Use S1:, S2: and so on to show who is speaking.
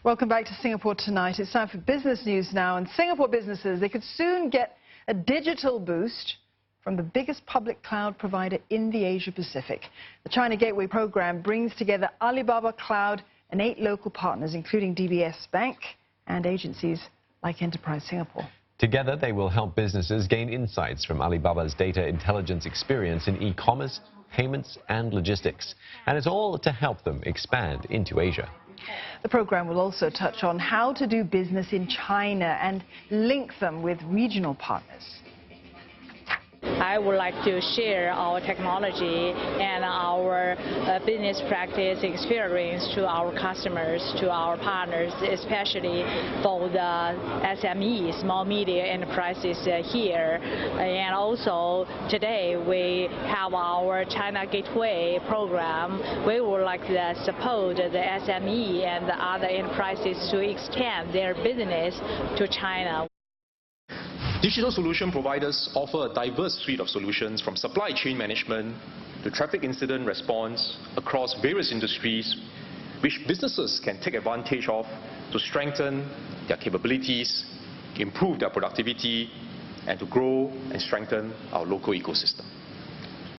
S1: Welcome back to Singapore Tonight. It's time for business news now. And Singapore businesses, they could soon get a digital boost from the biggest public cloud provider in the Asia Pacific. The China Gateway program brings together Alibaba Cloud and 8 local partners, including DBS Bank and agencies like Enterprise Singapore.
S2: Together, they will help businesses gain insights from Alibaba's data intelligence experience in e-commerce, payments and logistics. And it's all to help them expand into Asia.
S1: The program will also touch on how to do business in China and link them with regional partners.
S3: I would like to share our technology and our business practice experience to our customers, to our partners, especially for the SMEs, small medium enterprises here. And also today we have our China Gateway program. We would like to support the SME and the other enterprises to extend their business to China.
S4: Digital solution providers offer a diverse suite of solutions from supply chain management to traffic incident response across various industries, which businesses can take advantage of to strengthen their capabilities, improve their productivity, and to grow and strengthen our local ecosystem.